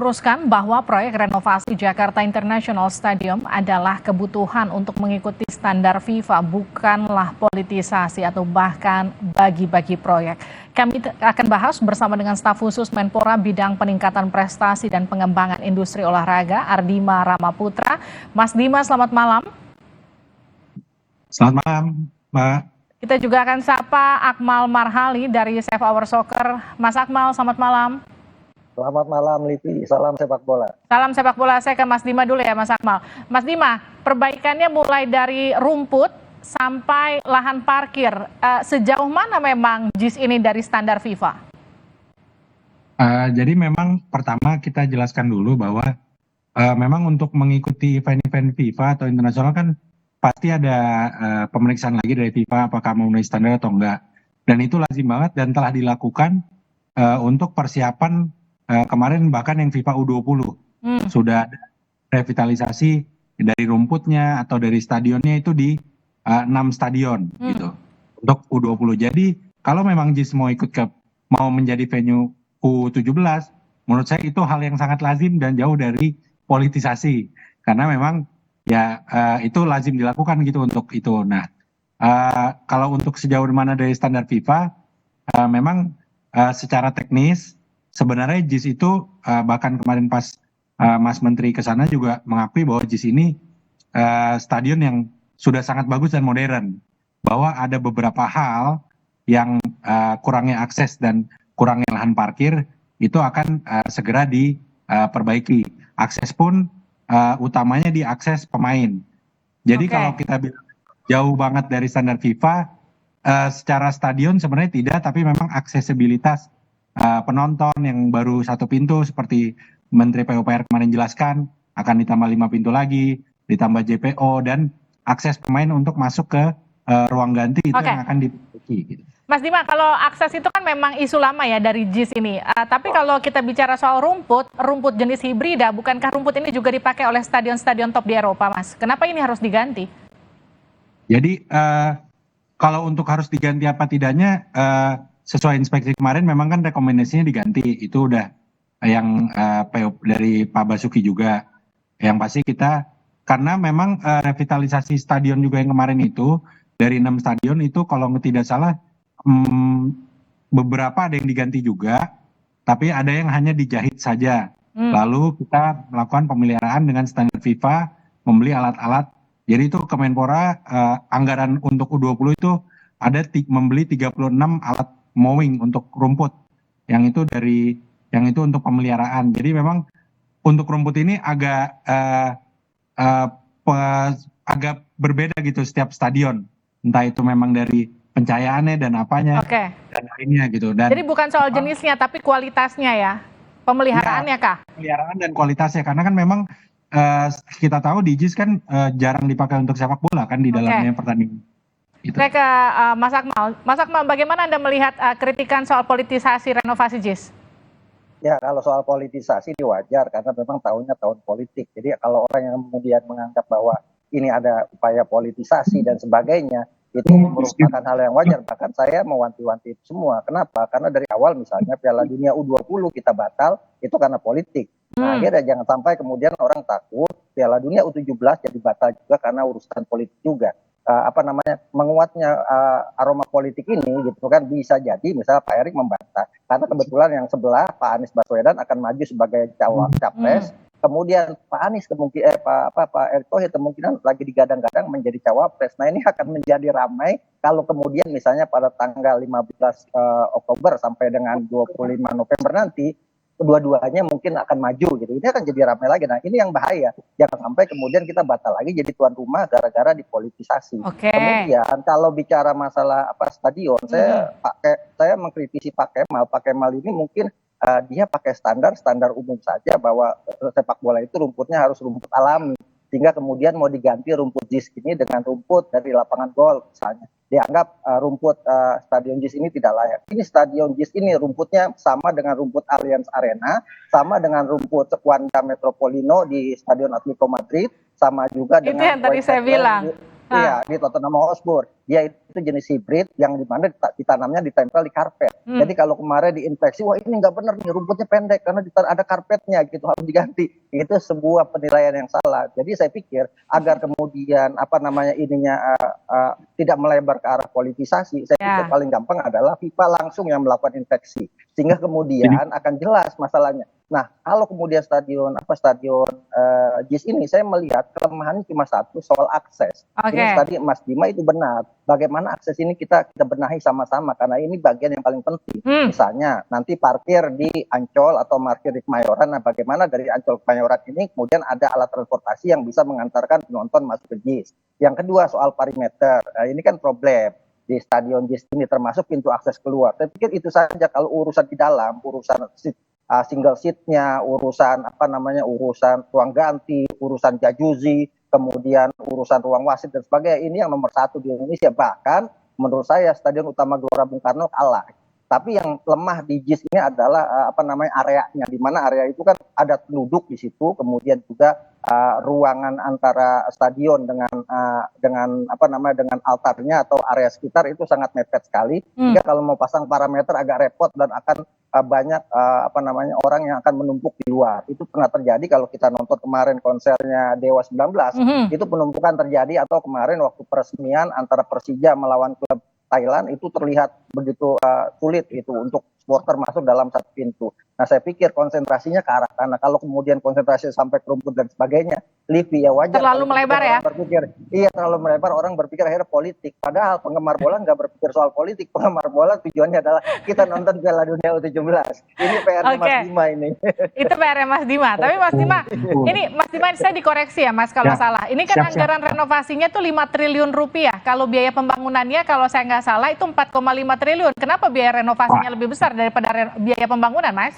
meluruskan bahwa proyek renovasi Jakarta International Stadium adalah kebutuhan untuk mengikuti standar FIFA, bukanlah politisasi atau bahkan bagi-bagi proyek. Kami akan bahas bersama dengan staf khusus Menpora bidang peningkatan prestasi dan pengembangan industri olahraga, Ardima Ramaputra. Mas Dima, selamat malam. Selamat malam, Mbak. Kita juga akan sapa Akmal Marhali dari Save Our Soccer. Mas Akmal, selamat malam. Selamat malam, Livi. Salam sepak bola. Salam sepak bola. Saya ke Mas Dima dulu ya, Mas Akmal. Mas Dima, perbaikannya mulai dari rumput sampai lahan parkir. Sejauh mana memang JIS ini dari standar FIFA? Jadi memang pertama kita jelaskan dulu bahwa memang untuk mengikuti event-event FIFA atau internasional kan pasti ada pemeriksaan lagi dari FIFA apakah memenuhi standar atau enggak. Dan itu lazim banget dan telah dilakukan untuk persiapan kemarin bahkan yang FIFA U20 sudah ada revitalisasi dari rumputnya atau dari stadionnya itu di 6 stadion gitu untuk U20. Jadi kalau memang JIS mau mau menjadi venue U17, menurut saya itu hal yang sangat lazim dan jauh dari politisasi karena memang ya itu lazim dilakukan gitu untuk itu. Nah kalau untuk sejauh mana dari standar FIFA memang secara teknis sebenarnya JIS itu bahkan kemarin pas Mas Menteri ke sana juga mengakui bahwa JIS ini stadion yang sudah sangat bagus dan modern. Bahwa ada beberapa hal yang kurangnya akses dan kurangnya lahan parkir itu akan segera diperbaiki. Akses pun utamanya di akses pemain. Jadi kalau kita bilang jauh banget dari standar FIFA, secara stadion sebenarnya tidak, tapi memang aksesibilitas penonton yang baru satu pintu seperti Menteri PUPR kemarin jelaskan akan ditambah 5 pintu lagi, ditambah JPO dan akses pemain untuk masuk ke ruang ganti itu yang akan diperbaiki. Gitu. Mas Dima, kalau akses itu kan memang isu lama ya dari JIS ini. Tapi kalau kita bicara soal rumput jenis hibrida, bukankah rumput ini juga dipakai oleh stadion-stadion top di Eropa, Mas? Kenapa ini harus diganti? Jadi kalau untuk harus diganti apa tidaknya, sesuai inspeksi kemarin memang kan rekomendasinya diganti. Itu udah yang dari Pak Basuki juga. Yang pasti kita, karena memang revitalisasi stadion juga yang kemarin itu, dari 6 stadion itu kalau tidak salah, beberapa ada yang diganti juga, tapi ada yang hanya dijahit saja. Lalu kita melakukan pemeliharaan dengan standar FIFA, membeli alat-alat. Jadi itu Kemenpora anggaran untuk U20 itu ada membeli 36 alat mowing untuk rumput. Yang itu untuk pemeliharaan. Jadi memang untuk rumput ini agak berbeda gitu setiap stadion. Entah itu memang dari pencahayaannya dan apanya dan lainnya gitu. Jadi bukan soal jenisnya tapi kualitasnya ya, pemeliharaannya kah? Pemeliharaan dan kualitasnya karena kan memang kita tahu di JIS kan jarang dipakai untuk sepak bola kan di dalamnya pertandingan. Gitu. Saya ke Mas Akmal. Mas Akmal, bagaimana Anda melihat kritikan soal politisasi renovasi JIS? Ya, kalau soal politisasi ini wajar karena memang tahunnya tahun politik. Jadi kalau orang yang kemudian menganggap bahwa ini ada upaya politisasi dan sebagainya, itu merupakan hal yang wajar. Bahkan saya mewanti-wanti itu semua. Kenapa? Karena dari awal misalnya Piala Dunia U20 kita batal, itu karena politik. Nah, akhirnya jangan sampai kemudian orang takut Piala Dunia U17 jadi batal juga karena urusan politik juga. Menguatnya aroma politik ini gitu kan bisa jadi misalnya Pak Erick membantah karena kebetulan yang sebelah Pak Anies Baswedan akan maju sebagai capres, kemudian Pak Anies Pak Erick Thohir kemungkinan lagi digadang-gadang menjadi cawapres. Nah ini akan menjadi ramai kalau kemudian misalnya pada tanggal 15 Oktober sampai dengan 25 November nanti kedua-duanya mungkin akan maju gitu. Ini akan jadi ramai lagi. Nah, ini yang bahaya. Jangan sampai kemudian kita batal lagi jadi tuan rumah gara-gara dipolitisasi. Kemudian kalau bicara masalah stadion, saya mengkritisi Pak Kemal. Pak Kemal ini mungkin dia pakai standar umum saja bahwa sepak bola itu rumputnya harus rumput alami. Sehingga kemudian mau diganti rumput JIS ini dengan rumput dari lapangan golf misalnya. Dianggap rumput stadion JIS ini tidak layak. Ini stadion JIS ini rumputnya sama dengan rumput Allianz Arena, sama dengan rumput Wanda Metropolitano di Stadion Atletico Madrid, sama juga dengan itu yang tadi saya bilang. Iya, di Tottenham Hotspur. Dia itu jenis hibrid yang dimana ditanamnya ditempel di karpet. Jadi kalau kemarin diinfeksi, wah ini nggak benar nih, rumputnya pendek karena ada karpetnya gitu, harus diganti. Itu sebuah penilaian yang salah. Jadi saya pikir agar kemudian tidak melebar ke arah politisasi, saya pikir paling gampang adalah FIFA langsung yang melakukan inspeksi, sehingga kemudian akan jelas masalahnya. Nah, kalau kemudian stadion JIS ini saya melihat kelemahannya cuma satu, soal akses. Jadi tadi Mas Bima itu benar. Bagaimana akses ini kita benahi sama-sama karena ini bagian yang paling penting. Misalnya nanti parkir di Ancol atau parkir di Kemayoran. Nah, bagaimana dari Ancol ke Kemayoran ini kemudian ada alat transportasi yang bisa mengantarkan penonton masuk ke JIS. Yang kedua soal perimeter. Nah, ini kan problem di stadion JIS ini termasuk pintu akses keluar. Saya pikir itu saja. Kalau urusan di dalam, urusan single seatnya, urusan urusan ruang ganti, urusan jajuzi, kemudian urusan ruang wasit dan sebagainya, ini yang nomor satu di Indonesia. Bahkan menurut saya Stadion Utama Gelora Bung Karno kalah. Tapi yang lemah di JIS ini adalah areanya, di mana area itu kan ada penduduk di situ, kemudian juga ruangan antara stadion dengan altarnya atau area sekitar itu sangat mepet sekali. Sehingga kalau mau pasang parameter agak repot dan akan banyak orang yang akan menumpuk di luar. Itu pernah terjadi kalau kita nonton kemarin konsernya Dewa 19, itu penumpukan terjadi, atau kemarin waktu peresmian antara Persija melawan klub Thailand itu terlihat begitu sulit itu untuk supporter masuk dalam satu pintu. Nah, saya pikir konsentrasinya ke arah sana. Kalau kemudian konsentrasi sampai ke rumput dan sebagainya, Livi, ya wajar. Terlalu melebar ya? Terlalu melebar, orang berpikir akhirnya politik. Padahal penggemar bola nggak berpikir soal politik. Penggemar bola tujuannya adalah kita nonton Piala Dunia U17. Ini PR Mas Dima ini. Itu PR Mas Dima. Tapi Mas Dima, Mas Dima saya dikoreksi ya Mas kalau salah. Ini kan anggaran renovasinya tuh 5 triliun rupiah. Kalau biaya pembangunannya kalau saya nggak salah itu 4,5 triliun. Kenapa biaya renovasinya lebih besar daripada biaya pembangunan, Mas?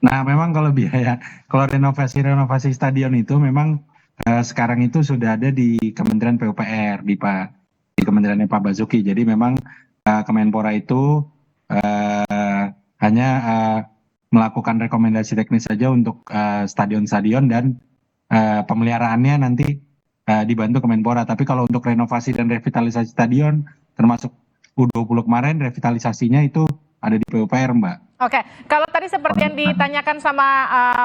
Nah, memang kalau renovasi stadion itu memang sekarang itu sudah ada di Kementerian PUPR, di Kementeriannya Pak Basuki. Jadi memang Kemenpora itu hanya melakukan rekomendasi teknis saja untuk stadion-stadion dan pemeliharaannya nanti dibantu Kemenpora. Tapi kalau untuk renovasi dan revitalisasi stadion, termasuk U20 kemarin, revitalisasinya itu ada di PUPR, Mbak. Oke, kalau tadi seperti yang ditanyakan sama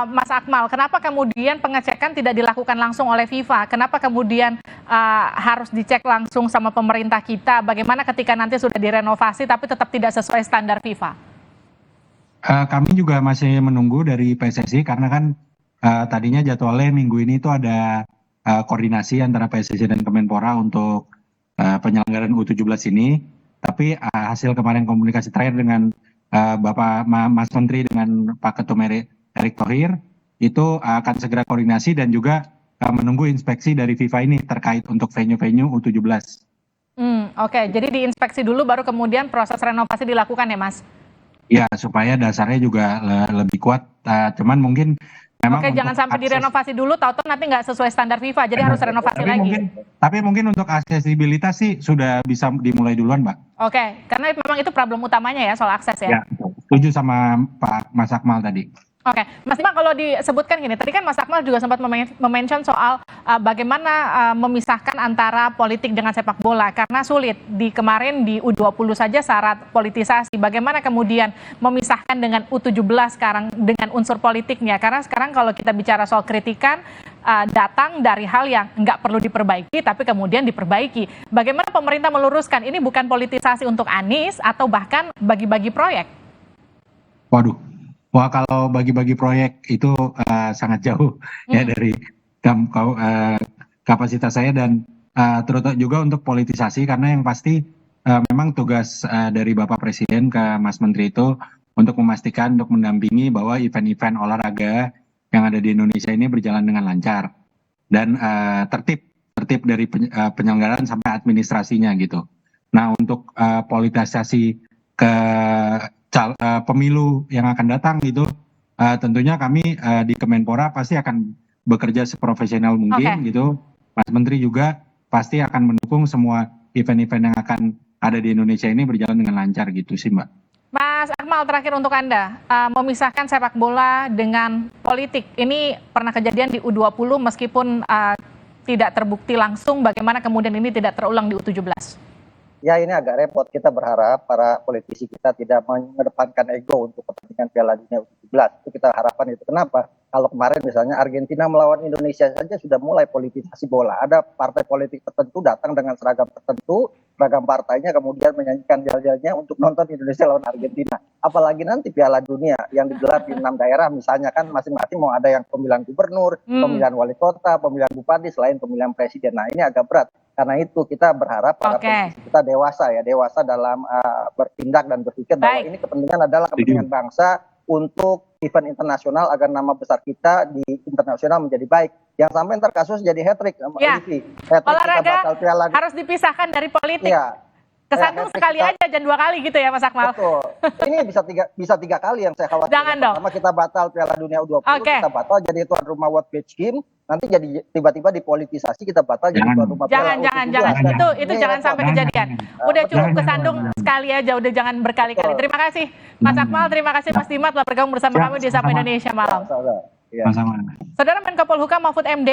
Mas Akmal, kenapa kemudian pengecekan tidak dilakukan langsung oleh FIFA? Kenapa kemudian harus dicek langsung sama pemerintah kita? Bagaimana ketika nanti sudah direnovasi tapi tetap tidak sesuai standar FIFA? Kami juga masih menunggu dari PSSI karena kan tadinya jadwalnya minggu ini itu ada koordinasi antara PSSI dan Kemenpora untuk penyelenggaraan U17 ini. Tapi hasil kemarin komunikasi terakhir dengan Bapak Mas Menteri dengan Pak Ketum Erick Thohir itu akan segera koordinasi dan juga menunggu inspeksi dari FIFA ini terkait untuk venue-venue U17. Oke, jadi diinspeksi dulu baru kemudian proses renovasi dilakukan ya Mas? Ya, supaya dasarnya juga lebih kuat, cuman mungkin memang jangan sampai direnovasi dulu, tahu-tahu nanti nggak sesuai standar FIFA, jadi harus renovasi lagi. Tapi mungkin untuk aksesibilitas sih sudah bisa dimulai duluan, Mbak. Oke, karena memang itu problem utamanya ya soal akses ya. Ya, setuju sama Pak Mas Akmal tadi. Oke, Mas Dima, kalau disebutkan gini, tadi kan Mas Akmal juga sempat mention soal bagaimana memisahkan antara politik dengan sepak bola, karena sulit kemarin di U20 saja syarat politisasi. Bagaimana kemudian memisahkan dengan U17 sekarang dengan unsur politiknya? Karena sekarang kalau kita bicara soal kritikan, datang dari hal yang nggak perlu diperbaiki, tapi kemudian diperbaiki. Bagaimana pemerintah meluruskan ini bukan politisasi untuk Anies atau bahkan bagi-bagi proyek? Wah, kalau bagi-bagi proyek itu sangat jauh ya dari kapasitas saya dan terutama juga untuk politisasi, karena yang pasti memang tugas dari Bapak Presiden ke Mas Menteri itu untuk memastikan, untuk mendampingi bahwa event-event olahraga yang ada di Indonesia ini berjalan dengan lancar dan tertib dari penyelenggaraan sampai administrasinya gitu. Nah, untuk politisasi ke pemilu yang akan datang gitu, tentunya kami di Kemenpora pasti akan bekerja seprofesional mungkin gitu. Mas Menteri juga pasti akan mendukung semua event-event yang akan ada di Indonesia ini berjalan dengan lancar gitu sih, Mbak. Mas Akmal, terakhir untuk Anda, memisahkan sepak bola dengan politik, ini pernah kejadian di U20 meskipun tidak terbukti langsung, bagaimana kemudian ini tidak terulang di U17? Ya ini agak repot, kita berharap para politisi kita tidak mengedepankan ego untuk kepentingan Piala Dunia U17. Itu kita harapkan itu. Kenapa? Kalau kemarin misalnya Argentina melawan Indonesia saja sudah mulai politisasi bola. Ada partai politik tertentu datang dengan seragam tertentu, seragam partainya kemudian menyanyikan yel-yelnya untuk nonton Indonesia lawan Argentina. Apalagi nanti Piala Dunia yang digelar di 6 daerah misalnya kan masing-masing mau ada yang pemilihan gubernur, pemilihan wali kota, pemilihan bupati, selain pemilihan presiden. Nah ini agak berat. Karena itu kita berharap para politisi kita dewasa dalam bertindak dan berpikir bahwa ini kepentingan adalah kepentingan bangsa untuk event internasional agar nama besar kita di internasional menjadi baik. Yang sampai ntar kasus jadi hat-trick. Olahraga harus dipisahkan dari politik. Kesandung sekali aja dan 2 kali gitu ya Mas Akmal. Betul. Ini bisa tiga kali yang saya khawatir. Jangan dong. Pertama kita batal Piala Dunia U20, kita batal jadi tuan rumah World Beach Games, nanti jadi tiba-tiba dipolitisasi kita batal jadi tuan rumah Piala Jangan. Itu jangan sampai kejadian. Udah cukup kesandung sekali aja, udah jangan berkali-kali. Terima kasih Mas Akmal, terima kasih Mas Dimas telah bergabung bersama kami di Sapa Indonesia Malam. Sama-sama. Saudara Menko Polhukam Mahfud MD